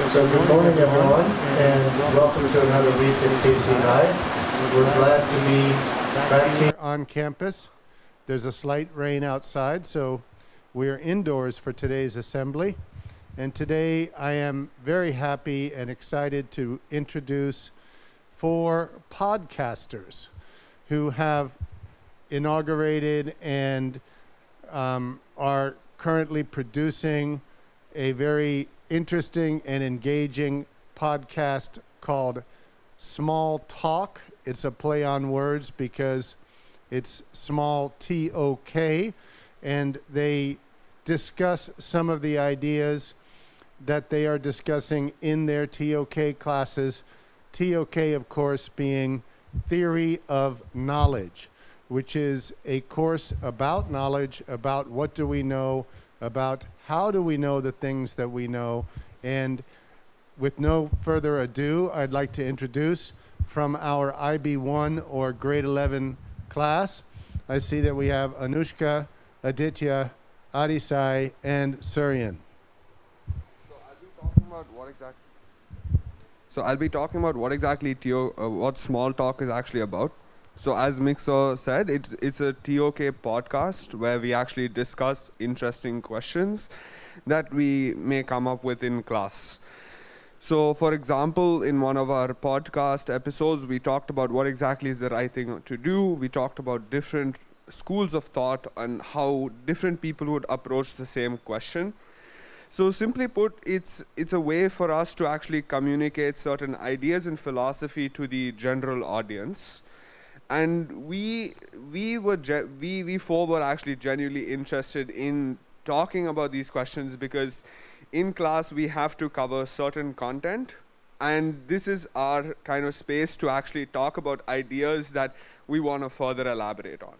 So good morning, everyone, and welcome to another week at KCI. We're glad to be back here on campus. There's a slight rain outside, so we're indoors for today's assembly. And today I am very happy and excited to introduce 4 podcasters who have inaugurated and are currently producing a very interesting and engaging podcast called Small Talk. It's a play on words because it's small T-O-K, and they discuss some of the ideas that they are discussing in their TOK classes. TOK, of course, being Theory of Knowledge, which is a course about knowledge, about what do we know, about how do we know the things that we know. And with no further ado, I'd like to introduce from our IB1 or grade 11 class, I see that we have Anushka, Aditya, Adisai, and Suryan. So I'll be talking about what exactly what Small Talk is actually about. So as Mixer said, it's a TOK podcast where we actually discuss interesting questions that we may come up with in class. So for example, in one of our podcast episodes, we talked about what exactly is the right thing to do. We talked about different schools of thought and how different people would approach the same question. So simply put, it's a way for us to actually communicate certain ideas and philosophy to the general audience. And we 4 were actually genuinely interested in talking about these questions because in class we have to cover certain content, and this is our kind of space to actually talk about ideas that we want to further elaborate on.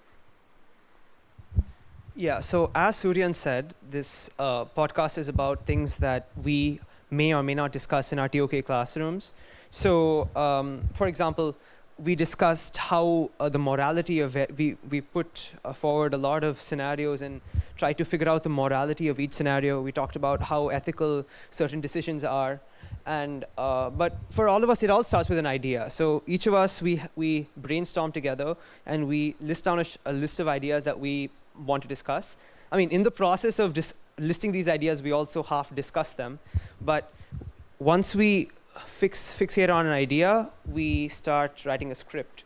Yeah, so as Suryan said, this podcast is about things that we may or may not discuss in our TOK classrooms. So, for example, we discussed how the morality of it, we put forward a lot of scenarios and tried to figure out the morality of each scenario. We talked about how ethical certain decisions are. And but for all of us, it all starts with an idea. So each of us, we brainstorm together and we list down a list of ideas that we want to discuss. I mean, in the process of listing these ideas, we also half discuss them. But once we fixate on an idea, we start writing a script.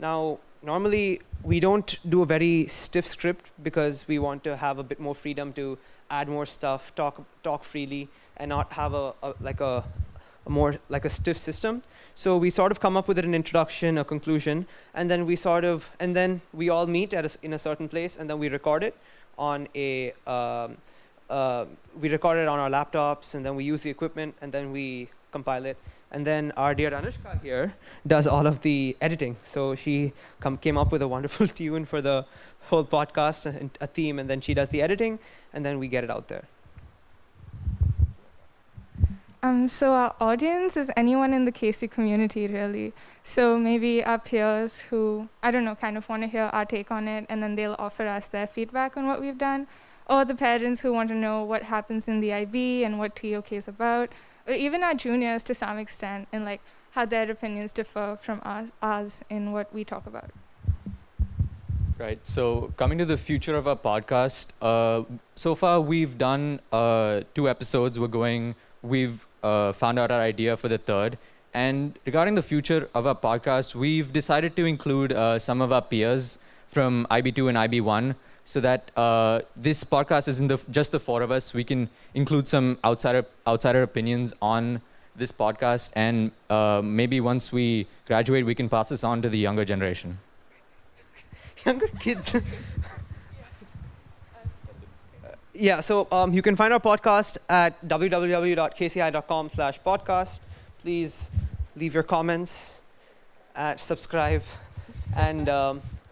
Now, normally we don't do a very stiff script because we want to have a bit more freedom to add more stuff, talk freely, and not have a more like a stiff system. So we sort of come up with an introduction, a conclusion, and then we all meet in a certain place, and then we record it on our laptops, and then we use the equipment, and then we compile it. And then our dear Anushka here does all of the editing. So she came up with a wonderful tune for the whole podcast, and a theme, and then she does the editing, and then we get it out there. So our audience is anyone in the KC community, really. So maybe our peers who, I don't know, kind of want to hear our take on it, and then they'll offer us their feedback on what we've done. Or the parents who want to know what happens in the IB and what TOK is about. Or even our juniors to some extent, and like how their opinions differ from ours in what we talk about. Right. So coming to the future of our podcast, so far we've done 2 episodes. We've found out our idea for the 3rd. And regarding the future of our podcast, we've decided to include some of our peers from IB2 and IB1 so that this podcast isn't just the 4 of us. We can include some outsider opinions on this podcast, and maybe once we graduate, we can pass this on to the younger generation. Younger kids. Yeah, so you can find our podcast at www.kci.com/podcast. Please leave your comments, subscribe, and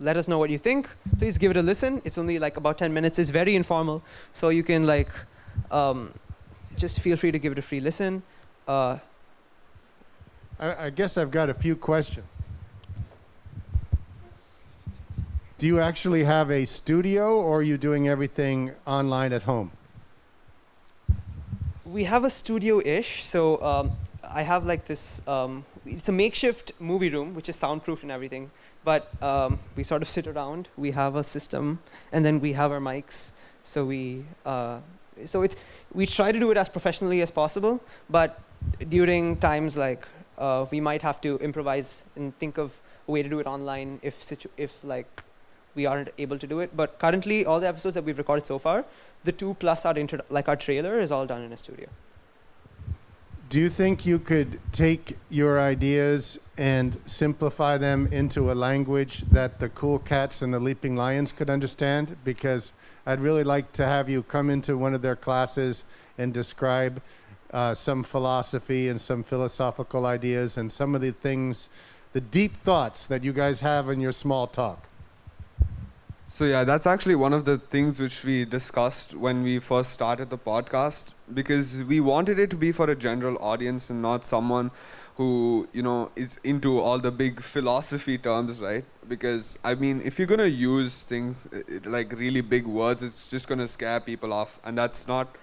let us know what you think. Please give it a listen. It's only like about 10 minutes. It's very informal, so you can just feel free to give it a free listen. I guess I've got a few questions. Do you actually have a studio, or are you doing everything online at home? we have a studio-ish. So I have like this. It's a makeshift movie room, which is soundproof and everything. But we sort of sit around. We have a system, and then we have our mics. So we try to do it as professionally as possible. But during times like we might have to improvise and think of a way to do it online if like we aren't able to do it. But currently, all the episodes that we've recorded so far, the 2 plus our trailer is all done in a studio. Do you think you could take your ideas and simplify them into a language that the Cool Cats and the Leaping Lions could understand? Because I'd really like to have you come into one of their classes and describe some philosophy and some philosophical ideas and some of the things, the deep thoughts that you guys have in your small talk. So yeah, that's actually one of the things which we discussed when we first started the podcast, because we wanted it to be for a general audience and not someone who, you know, is into all the big philosophy terms, right? Because I mean, if you're going to use things like really big words, it's just going to scare people off, and that's not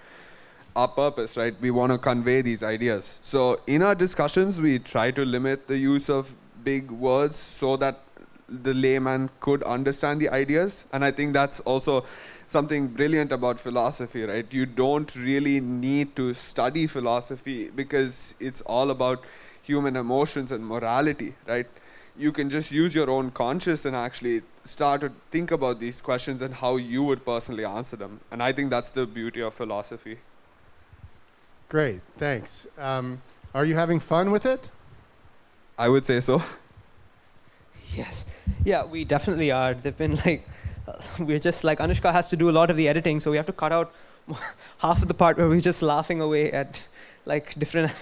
our purpose, right? We want to convey these ideas. So in our discussions, we try to limit the use of big words so that the layman could understand the ideas. And I think that's also something brilliant about philosophy, right? You don't really need to study philosophy because it's all about human emotions and morality, right? You can just use your own conscience and actually start to think about these questions and how you would personally answer them. And I think that's the beauty of philosophy. Great, thanks. Are you having fun with it? I would say so. Yes. Yeah, we definitely are. They've been like, we're just like, Anushka has to do a lot of the editing, so we have to cut out half of the part where we're just laughing away at like different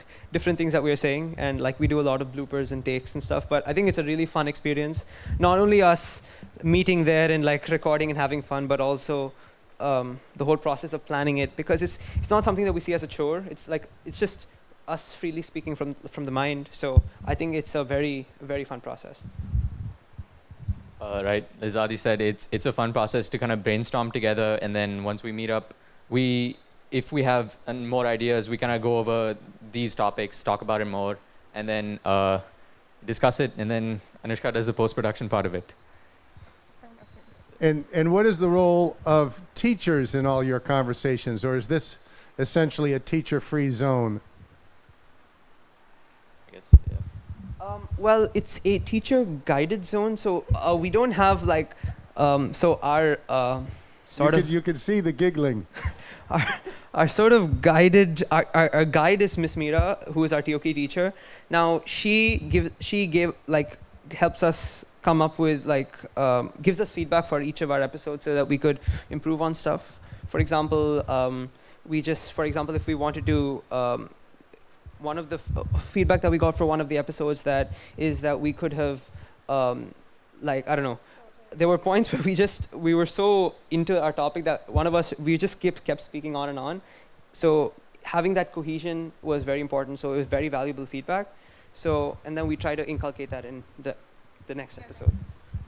things that we're saying, and like we do a lot of bloopers and takes and stuff. But I think it's a really fun experience. Not only us meeting there and like recording and having fun, but also the whole process of planning it, because it's not something that we see as a chore. It's just us freely speaking from the mind. So I think it's a very, very fun process. Right, as Adi said, it's a fun process to kind of brainstorm together, and then once we meet up, if we have more ideas, we kind of go over these topics, talk about it more, and then discuss it, and then Anushka does the post-production part of it. And what is the role of teachers in all your conversations, or is this essentially a teacher-free zone? I guess, yeah. Well, it's a teacher-guided zone, so we don't have like, so our You could see the giggling. our sort of guided, our guide is Miss Meera, who is our TOK teacher. Now she helps us come up with like, gives us feedback for each of our episodes so that we could improve on stuff. For example, if we wanted to, one of the feedback that we got for one of the episodes is that we could have, there were points where we were so into our topic that one of us, we just kept speaking on and on. So having that cohesion was very important. So it was very valuable feedback. So, and then we try to inculcate that in the next episode.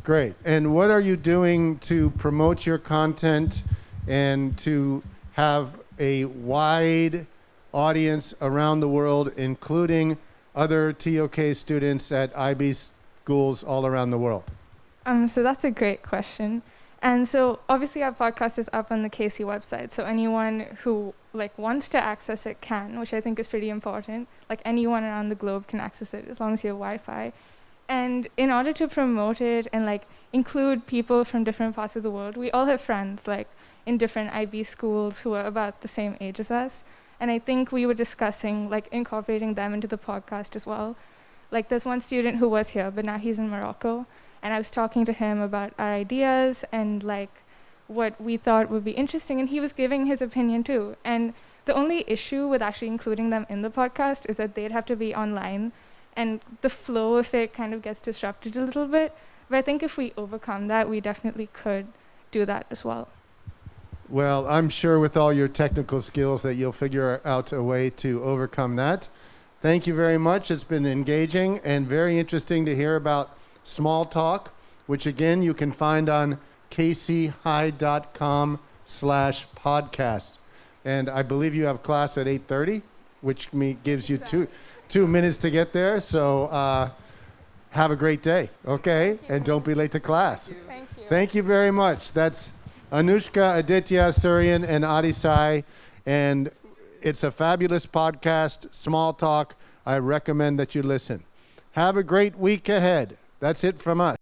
Great. And what are you doing to promote your content and to have a wide audience around the world, including other TOK students at IB schools all around the world? So that's a great question. And so obviously our podcast is up on the KC website, so anyone who wants to access it can, which I think is pretty important. Like anyone around the globe can access it as long as you have Wi-Fi. And in order to promote it and include people from different parts of the world, we all have friends in different IB schools who are about the same age as us. And I think we were discussing incorporating them into the podcast as well. There's one student who was here, but now he's in Morocco. And I was talking to him about our ideas and what we thought would be interesting, and he was giving his opinion too. And the only issue with actually including them in the podcast is that they'd have to be online, and the flow of it kind of gets disrupted a little bit. But I think if we overcome that, we definitely could do that as well. Well, I'm sure with all your technical skills that you'll figure out a way to overcome that. Thank you very much. It's been engaging and very interesting to hear about Small Talk, which again you can find on kchigh.com/podcast. And I believe you have class at 8:30, which gives you 2 minutes to get there. So have a great day, okay? And don't be late to class. Thank you. Thank you very much. That's Anushka, Aditya, Suryan, and Adisai. And it's a fabulous podcast, Small Talk. I recommend that you listen. Have a great week ahead. That's it from us.